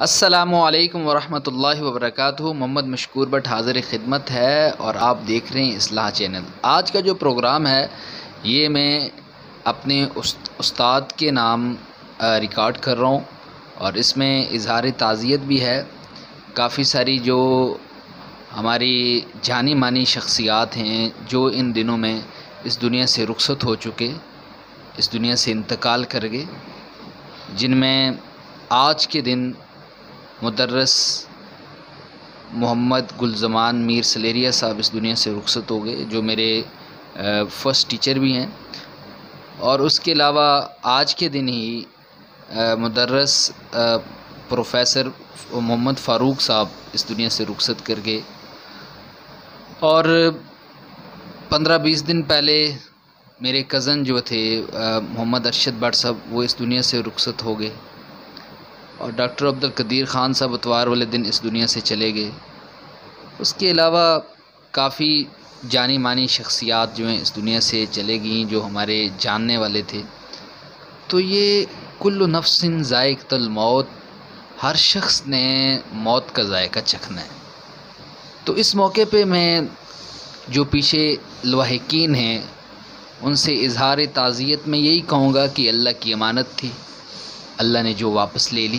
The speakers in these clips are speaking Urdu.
السلام علیکم ورحمۃ اللہ وبرکاتہ۔ محمد مشکور بٹ حاضر خدمت ہے اور آپ دیکھ رہے ہیں اصلاح چینل۔ آج کا جو پروگرام ہے یہ میں اپنے استاد کے نام ریکارڈ کر رہا ہوں اور اس میں اظہار تعزیت بھی ہے۔ کافی ساری جو ہماری جانی مانی شخصیات ہیں جو ان دنوں میں اس دنیا سے رخصت ہو چکے، اس دنیا سے انتقال کر گئے، جن میں آج کے دن مدرس محمد گلزمان میر سلیریا صاحب اس دنیا سے رخصت ہو گئے، جو میرے فرسٹ ٹیچر بھی ہیں۔ اور اس کے علاوہ آج کے دن ہی مدرس پروفیسر محمد فاروق صاحب اس دنیا سے رخصت کر گئے، اور 15-20 دن پہلے میرے کزن جو تھے محمد ارشد بٹ صاحب وہ اس دنیا سے رخصت ہو گئے، اور ڈاکٹر عبدالقدیر خان صاحب اتوار والے دن اس دنیا سے چلے گئے۔ اس کے علاوہ کافی جانی مانی شخصیات جو ہیں اس دنیا سے چلے گئیں جو ہمارے جاننے والے تھے۔ تو یہ کل نفس ذائقۃ الموت، ہر شخص نے موت کا ذائقہ چکھنا ہے۔ تو اس موقع پہ میں جو پیچھے لواحقین ہیں ان سے اظہار تعزیت میں یہی کہوں گا کہ اللہ کی امانت تھی، اللہ نے جو واپس لے لی،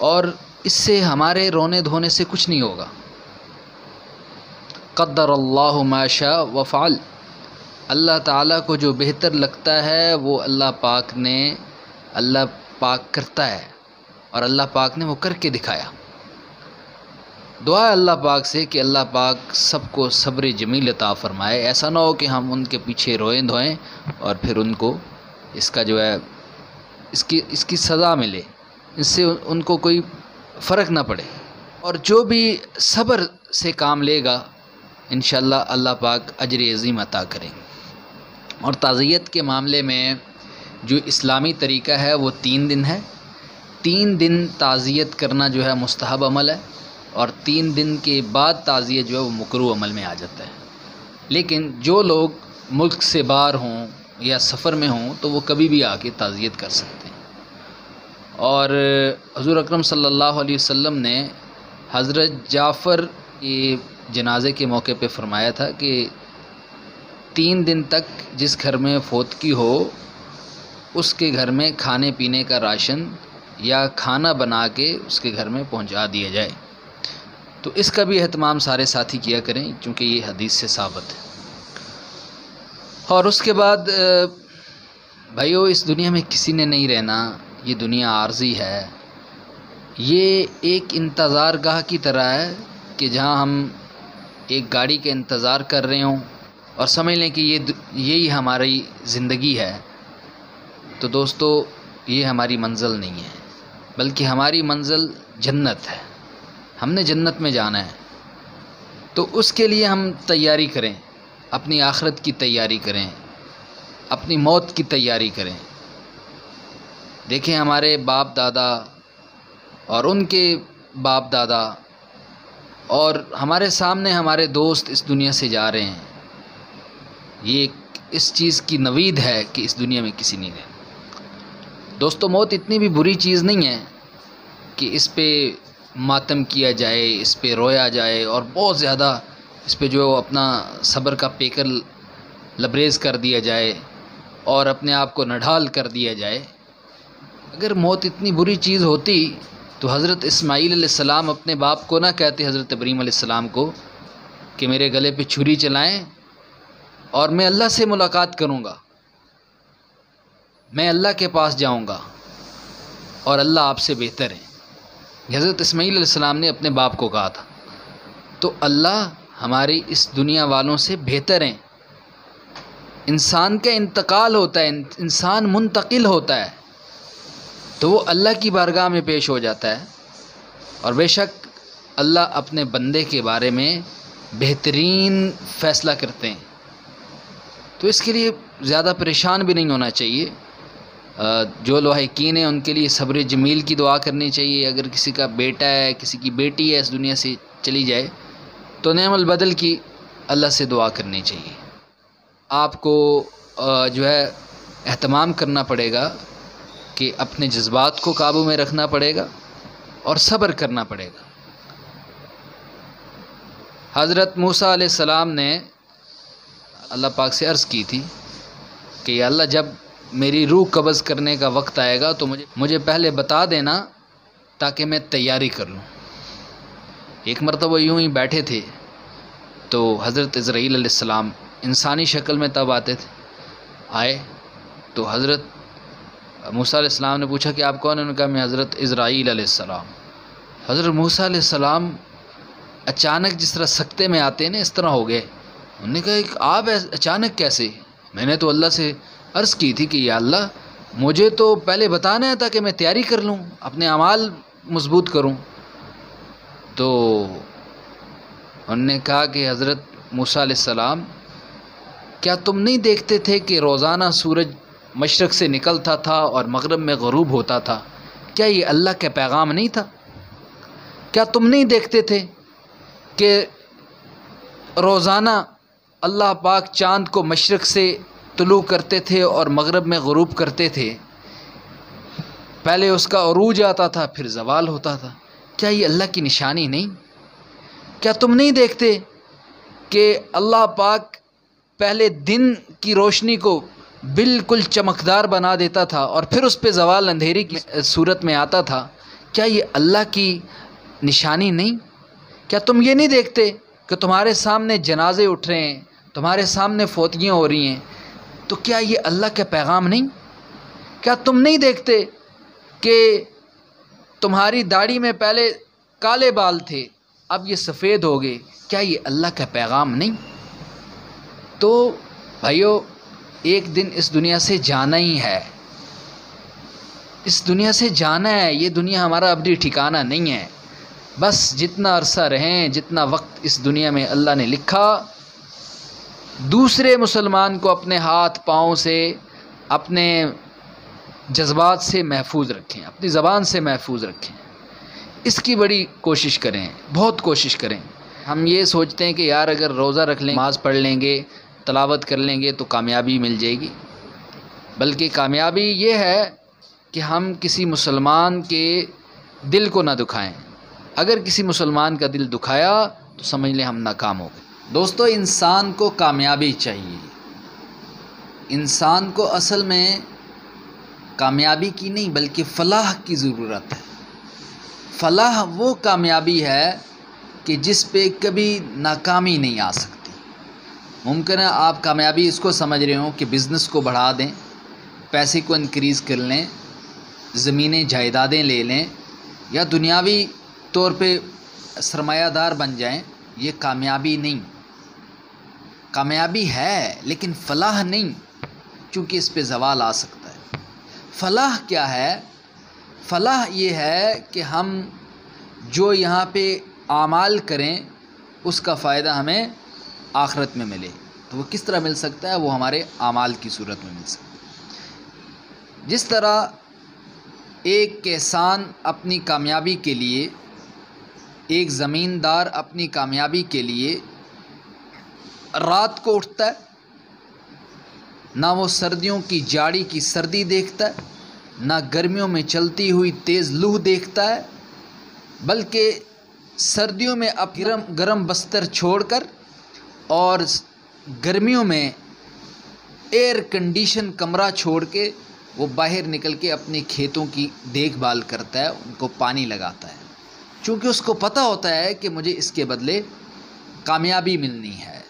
اور اس سے ہمارے رونے دھونے سے کچھ نہیں ہوگا۔ قدر اللہ ما شاء وفعل، اللہ تعالیٰ کو جو بہتر لگتا ہے وہ اللہ پاک کرتا ہے، اور اللہ پاک نے وہ کر کے دکھایا۔ دعا ہے اللہ پاک سے کہ اللہ پاک سب کو صبر جمیل عطا فرمائے، ایسا نہ ہو کہ ہم ان کے پیچھے روئیں دھوئیں اور پھر ان کو اس کا جو ہے اس کی سزا ملے، اس سے ان کو کوئی فرق نہ پڑے۔ اور جو بھی صبر سے کام لے گا انشاءاللہ اللہ پاک اجر عظیم عطا کریں۔ اور تعزیت کے معاملے میں جو اسلامی طریقہ ہے وہ 3 دن ہے۔ 3 دن تعزیت کرنا جو ہے مستحب عمل ہے، اور 3 دن کے بعد تعزیت جو ہے وہ مکروہ عمل میں آ جاتا ہے۔ لیکن جو لوگ ملک سے باہر ہوں یا سفر میں ہوں تو وہ کبھی بھی آ کے تعزیت کر سکتے ہیں۔ اور حضور اکرم صلی اللہ علیہ وسلم نے حضرت جعفر کے جنازے کے موقع پہ فرمایا تھا کہ 3 دن تک جس گھر میں فوتگی ہو اس کے گھر میں کھانے پینے کا راشن یا کھانا بنا کے اس کے گھر میں پہنچا دیا جائے۔ تو اس کا بھی اہتمام سارے ساتھی کیا کریں چونکہ یہ حدیث سے ثابت ہے۔ اور اس کے بعد بھائیو، اس دنیا میں کسی نے نہیں رہنا، یہ دنیا عارضی ہے۔ یہ ایک انتظار گاہ کی طرح ہے کہ جہاں ہم ایک گاڑی کا انتظار کر رہے ہوں اور سمجھ لیں کہ یہی ہماری زندگی ہے۔ تو دوستو، یہ ہماری منزل نہیں ہے، بلکہ ہماری منزل جنت ہے۔ ہم نے جنت میں جانا ہے، تو اس کے لیے ہم تیاری کریں، اپنی آخرت کی تیاری کریں، اپنی موت کی تیاری کریں۔ دیکھیں ہمارے باپ دادا اور ان کے باپ دادا اور ہمارے سامنے ہمارے دوست اس دنیا سے جا رہے ہیں۔ یہ اس چیز کی نوید ہے کہ اس دنیا میں کسی نہیں رہے۔ دوستو، موت اتنی بھی بری چیز نہیں ہے کہ اس پہ ماتم کیا جائے، اس پہ رویا جائے اور بہت زیادہ اس پہ جو اپنا صبر کا پیکر لبریز کر دیا جائے اور اپنے آپ کو نڈھال کر دیا جائے۔ اگر موت اتنی بری چیز ہوتی تو حضرت اسماعیل علیہ السلام اپنے باپ کو نہ کہتے، حضرت ابراہیم علیہ السلام کو، کہ میرے گلے پہ چھری چلائیں اور میں اللہ سے ملاقات کروں گا، میں اللہ کے پاس جاؤں گا اور اللہ آپ سے بہتر ہے۔ حضرت اسماعیل علیہ السلام نے اپنے باپ کو کہا تھا۔ تو اللہ ہماری اس دنیا والوں سے بہتر ہیں۔ انسان کا انتقال ہوتا ہے، انسان منتقل ہوتا ہے، تو وہ اللہ کی بارگاہ میں پیش ہو جاتا ہے، اور بے شک اللہ اپنے بندے کے بارے میں بہترین فیصلہ کرتے ہیں۔ تو اس کے لیے زیادہ پریشان بھی نہیں ہونا چاہیے۔ جو لواحقین ہیں ان کے لیے صبر جمیل کی دعا کرنی چاہیے۔ اگر کسی کا بیٹا ہے، کسی کی بیٹی ہے اس دنیا سے چلی جائے تو نعم البدل کی اللہ سے دعا کرنی چاہیے۔ آپ کو جو ہے اہتمام کرنا پڑے گا کہ اپنے جذبات کو قابو میں رکھنا پڑے گا، اور صبر کرنا پڑے گا۔ حضرت موسیٰ علیہ السلام نے اللہ پاک سے عرض کی تھی کہ یا اللہ جب میری روح قبض کرنے کا وقت آئے گا تو مجھے پہلے بتا دینا تاکہ میں تیاری کر لوں۔ ایک مرتبہ یوں ہی بیٹھے تھے تو حضرت عزرائیل علیہ السلام انسانی شکل میں تب آتے تھے، آئے تو حضرت موسیٰ علیہ السلام نے پوچھا کہ آپ کون ہیں؟ انہوں نے کہا میں حضرت عزرائیل علیہ السلام۔ حضرت موسیٰ علیہ السلام اچانک جس طرح سکتے میں آتے ہیں نا اس طرح ہو گئے۔ انہوں نے کہا کہ آپ اچانک کیسے؟ میں نے تو اللہ سے عرض کی تھی کہ یا اللہ مجھے تو پہلے بتانا ہے تاکہ میں تیاری کر لوں، اپنے اعمال مضبوط کروں۔ تو انہوں نے کہا کہ حضرت موسیٰ علیہ السلام کیا تم نہیں دیکھتے تھے کہ روزانہ سورج مشرق سے نکلتا تھا اور مغرب میں غروب ہوتا تھا؟ کیا یہ اللہ کا پیغام نہیں تھا؟ کیا تم نہیں دیکھتے تھے کہ روزانہ اللہ پاک چاند کو مشرق سے طلوع کرتے تھے اور مغرب میں غروب کرتے تھے؟ پہلے اس کا عروج آتا تھا پھر زوال ہوتا تھا۔ کیا یہ اللہ کی نشانی نہیں؟ کیا تم نہیں دیکھتے کہ اللہ پاک پہلے دن کی روشنی کو بالکل چمکدار بنا دیتا تھا اور پھر اس پہ زوال اندھیری کی صورت میں آتا تھا؟ کیا یہ اللہ کی نشانی نہیں؟ کیا تم یہ نہیں دیکھتے کہ تمہارے سامنے جنازے اٹھ رہے ہیں، تمہارے سامنے فوتگیاں ہو رہی ہیں؟ تو کیا یہ اللہ کا پیغام نہیں؟ کیا تم نہیں دیکھتے کہ تمہاری داڑھی میں پہلے کالے بال تھے اب یہ سفید ہو گئے؟ کیا یہ اللہ کا پیغام نہیں؟ تو بھائیو ایک دن اس دنیا سے جانا ہی ہے، اس دنیا سے جانا ہے۔ یہ دنیا ہمارا ابدی ٹھکانہ نہیں ہے۔ بس جتنا عرصہ رہیں، جتنا وقت اس دنیا میں اللہ نے لکھا، دوسرے مسلمان کو اپنے ہاتھ پاؤں سے، اپنے جذبات سے محفوظ رکھیں، اپنی زبان سے محفوظ رکھیں۔ اس کی بڑی کوشش کریں، بہت کوشش کریں۔ ہم یہ سوچتے ہیں کہ یار اگر روزہ رکھ لیں، نماز پڑھ لیں گے، تلاوت کر لیں گے تو کامیابی مل جائے گی، بلکہ کامیابی یہ ہے کہ ہم کسی مسلمان کے دل کو نہ دکھائیں۔ اگر کسی مسلمان کا دل دکھایا تو سمجھ لیں ہم ناکام ہو گئے۔ دوستو انسان کو کامیابی چاہیے، انسان کو اصل میں کامیابی کی نہیں بلکہ فلاح کی ضرورت ہے۔ فلاح وہ کامیابی ہے کہ جس پہ کبھی ناکامی نہیں آ سکتی۔ ممکن ہے آپ کامیابی اس کو سمجھ رہے ہوں کہ بزنس کو بڑھا دیں، پیسے کو انکریز کر لیں، زمینیں جائیدادیں لے لیں یا دنیاوی طور پہ سرمایہ دار بن جائیں۔ یہ کامیابی نہیں، کامیابی ہے لیکن فلاح نہیں، چونکہ اس پہ زوال آ سکتا ہے۔ فلاح کیا ہے؟ فلاح یہ ہے کہ ہم جو یہاں پہ اعمال کریں اس کا فائدہ ہمیں آخرت میں ملے۔ تو وہ کس طرح مل سکتا ہے؟ وہ ہمارے اعمال کی صورت میں مل سکتا ہے۔ جس طرح ایک کسان اپنی کامیابی کے لیے، ایک زمیندار اپنی کامیابی کے لیے رات کو اٹھتا ہے، نہ وہ سردیوں کی جاڑی کی سردی دیکھتا ہے، نہ گرمیوں میں چلتی ہوئی تیز لو دیکھتا ہے، بلکہ سردیوں میں اب گرم بستر چھوڑ کر اور گرمیوں میں ایئر کنڈیشن کمرہ چھوڑ کے وہ باہر نکل کے اپنے کھیتوں کی دیکھ بھال کرتا ہے، ان کو پانی لگاتا ہے، چونکہ اس کو پتہ ہوتا ہے کہ مجھے اس کے بدلے کامیابی ملنی ہے،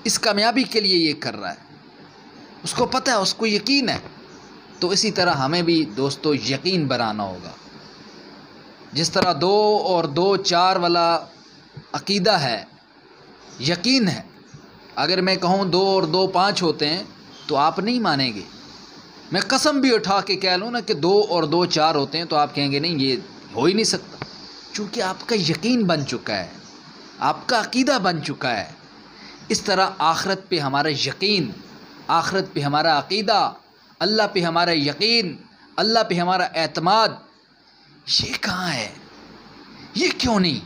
اس کامیابی کے لیے یہ کر رہا ہے، اس کو پتہ ہے، اس کو یقین ہے۔ تو اسی طرح ہمیں بھی دوستو یقین بنانا ہوگا۔ جس طرح 2 اور 2 4 والا عقیدہ ہے، یقین ہے، اگر میں کہوں 2 اور 2 5 ہوتے ہیں تو آپ نہیں مانیں گے۔ میں قسم بھی اٹھا کے کہہ لوں نا کہ 2 اور 2 4 ہوتے ہیں تو آپ کہیں گے نہیں یہ ہو ہی نہیں سکتا، چونکہ آپ کا یقین بن چکا ہے، آپ کا عقیدہ بن چکا ہے۔ اس طرح آخرت پہ ہمارا یقین، آخرت پہ ہمارا عقیدہ، اللہ پہ ہمارا یقین، اللہ پہ ہمارا اعتماد، یہ کہاں ہے؟ یہ کیوں نہیں؟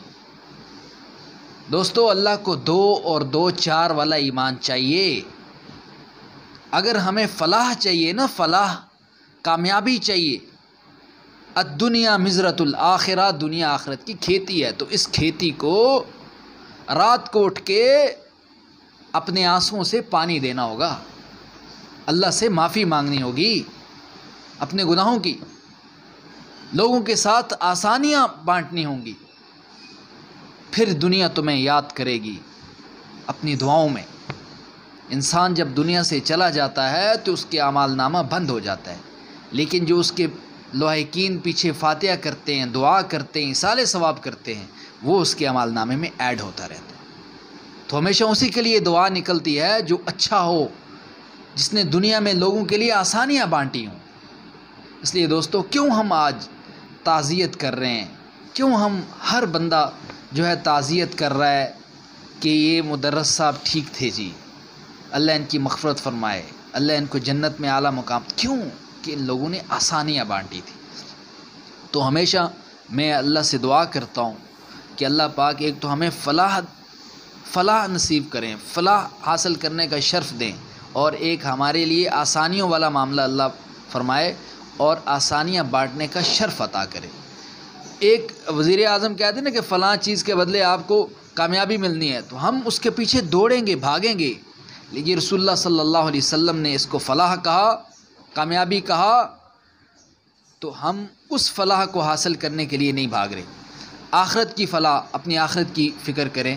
دوستو اللہ کو 2 اور 2 4 والا ایمان چاہیے۔ اگر ہمیں فلاح چاہیے نا، فلاح کامیابی چاہیے، الدنیا مزرۃ الآخرہ، دنیا آخرت کی کھیتی ہے، تو اس کھیتی کو رات کو اٹھ کے اپنے آنسوؤں سے پانی دینا ہوگا، اللہ سے معافی مانگنی ہوگی اپنے گناہوں کی، لوگوں کے ساتھ آسانیاں بانٹنی ہوں گی، پھر دنیا تمہیں یاد کرے گی اپنی دعاؤں میں۔ انسان جب دنیا سے چلا جاتا ہے تو اس کے اعمال نامہ بند ہو جاتا ہے، لیکن جو اس کے لوحقین پیچھے فاتحہ کرتے ہیں، دعا کرتے ہیں، ایصال ثواب کرتے ہیں، وہ اس کے اعمال نامے میں ایڈ ہوتا رہتا ہے۔ تو ہمیشہ اسی کے لیے دعا نکلتی ہے جو اچھا ہو، جس نے دنیا میں لوگوں کے لیے آسانیاں بانٹی ہوں۔ اس لیے دوستو، کیوں ہم آج تعزیت کر رہے ہیں، کیوں ہم ہر بندہ جو ہے تعزیت کر رہا ہے کہ یہ مدرس صاحب ٹھیک تھے جی، اللہ ان کی مغفرت فرمائے، اللہ ان کو جنت میں اعلیٰ مقام، کیوں کہ ان لوگوں نے آسانیاں بانٹی تھی۔ تو ہمیشہ میں اللہ سے دعا کرتا ہوں کہ اللہ پاک ایک تو ہمیں فلاح نصیب کریں، فلاح حاصل کرنے کا شرف دیں، اور ایک ہمارے لیے آسانیوں والا معاملہ اللہ فرمائے اور آسانیاں بانٹنے کا شرف عطا کرے۔ ایک وزیر اعظم کہتے ہیں نا کہ فلاں چیز کے بدلے آپ کو کامیابی ملنی ہے، تو ہم اس کے پیچھے دوڑیں گے، بھاگیں گے، لیکن رسول اللہ صلی اللہ علیہ وسلم نے اس کو فلاح کہا، کامیابی کہا، تو ہم اس فلاح کو حاصل کرنے کے لیے نہیں بھاگ رہے۔ آخرت کی فلاح، اپنی آخرت کی فکر کریں،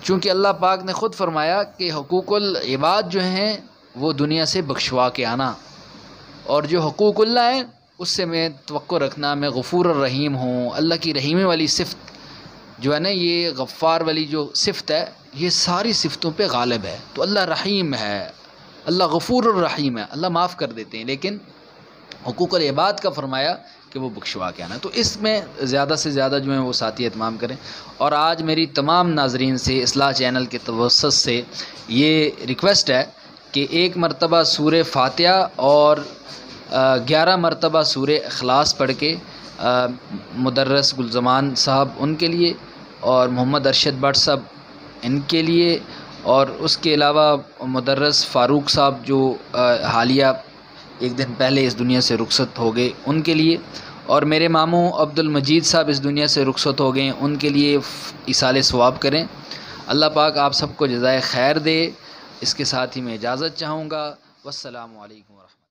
چونکہ اللہ پاک نے خود فرمایا کہ حقوق العباد جو ہیں وہ دنیا سے بخشوا کے آنا، اور جو حقوق اللہ ہیں اس سے میں توقع رکھنا میں غفور الرحیم ہوں۔ اللہ کی رحیمی والی صفت جو ہے نا، یہ غفار والی جو صفت ہے، یہ ساری صفتوں پہ غالب ہے۔ تو اللہ رحیم ہے، اللہ غفور الرحیم ہے، اللہ معاف کر دیتے ہیں، لیکن حقوق العباد کا فرمایا کہ وہ بخشوا کے آنا۔ تو اس میں زیادہ سے زیادہ جو ہیں وہ ساتھی اہتمام کریں۔ اور آج میری تمام ناظرین سے اصلاح چینل کے توسط سے یہ ریکویسٹ ہے کہ 1 مرتبہ سورہ فاتحہ اور 11 مرتبہ سورہ اخلاص پڑھ کے مدرس گلزمان صاحب ان کے لیے، اور محمد ارشد بٹ صاحب ان کے لیے، اور اس کے علاوہ مدرس فاروق صاحب جو حالیہ 1 دن پہلے اس دنیا سے رخصت ہو گئے، ان کے لیے، اور میرے ماموں عبد المجید صاحب اس دنیا سے رخصت ہو گئے، ان کے لیے ایصال ثواب کریں۔ اللہ پاک آپ سب کو جزائے خیر دے۔ اس کے ساتھ ہی میں اجازت چاہوں گا۔ والسلام علیکم ورحمۃ اللہ۔